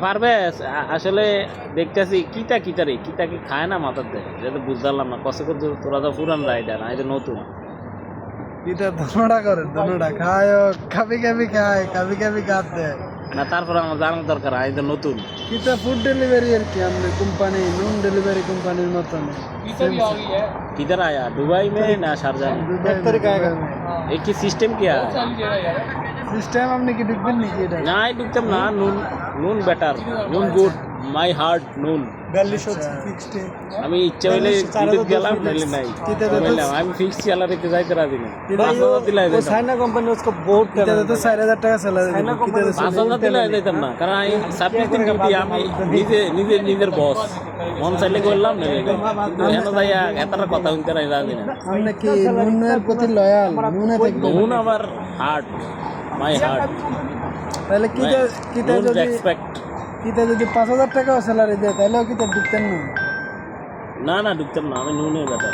পারবে আসলে দেখতেছি কিতা রে কিতা কি খায় না মাথার দেয় এটা তো বুঝলাম না কষ্ট করতে তোরা তো পুরান রাইডার আমি তো নতুন এটা দোনোটা করে দোনোটা খায় কাবি কাবি খায় কাবি কাবি খাতে না তারপরে আমার জানার দরকার আমি তো নতুন এটা ফুড ডেলিভারি আর কি আমরা কোম্পানি নন ডেলিভারি কোম্পানির মতন किधर आया दुबई में ना शारजा में এক তারিখ আগে एक ही सिस्टम क्या है সিস্টেম আপনি কি ঢুকবেন নাকি এটা না ঢুকতাম না নুন নুন বেটার নুন গুড মাই হার্ট নুন আমি ইচ্ছা হইলে দিতে গেলাম নাইলে নাই বললাম আমি ফিক্স স্যালারিতে যাইতে রাজি না 5,000 দিলাই যাইতাম চায়না কোম্পানি उसको बहुत এটা তো 4000 টাকা স্যালারি চায়না কোম্পানি 5,000 দিলাই যাইতাম না কারণ আমি সার্ভিস দিন ডিউটি আমি নিজের বস মন চাইলে করলাম নাইলে কেন যাইয়া এতটা কথা শুনতে রাজি না আপনি কি নুনের প্রতি লয়াল নুনে থাকবেন নুন আমার হার্ট মাই হার্ট তাহলে কিটা নুন যদি রেসপেক্ট কিটা যদি 5000 টাকাও স্যালারি দেয় তাহলেও কিটা ঢুকতেন না না ঢুকতাম না আমি নুনের বেটার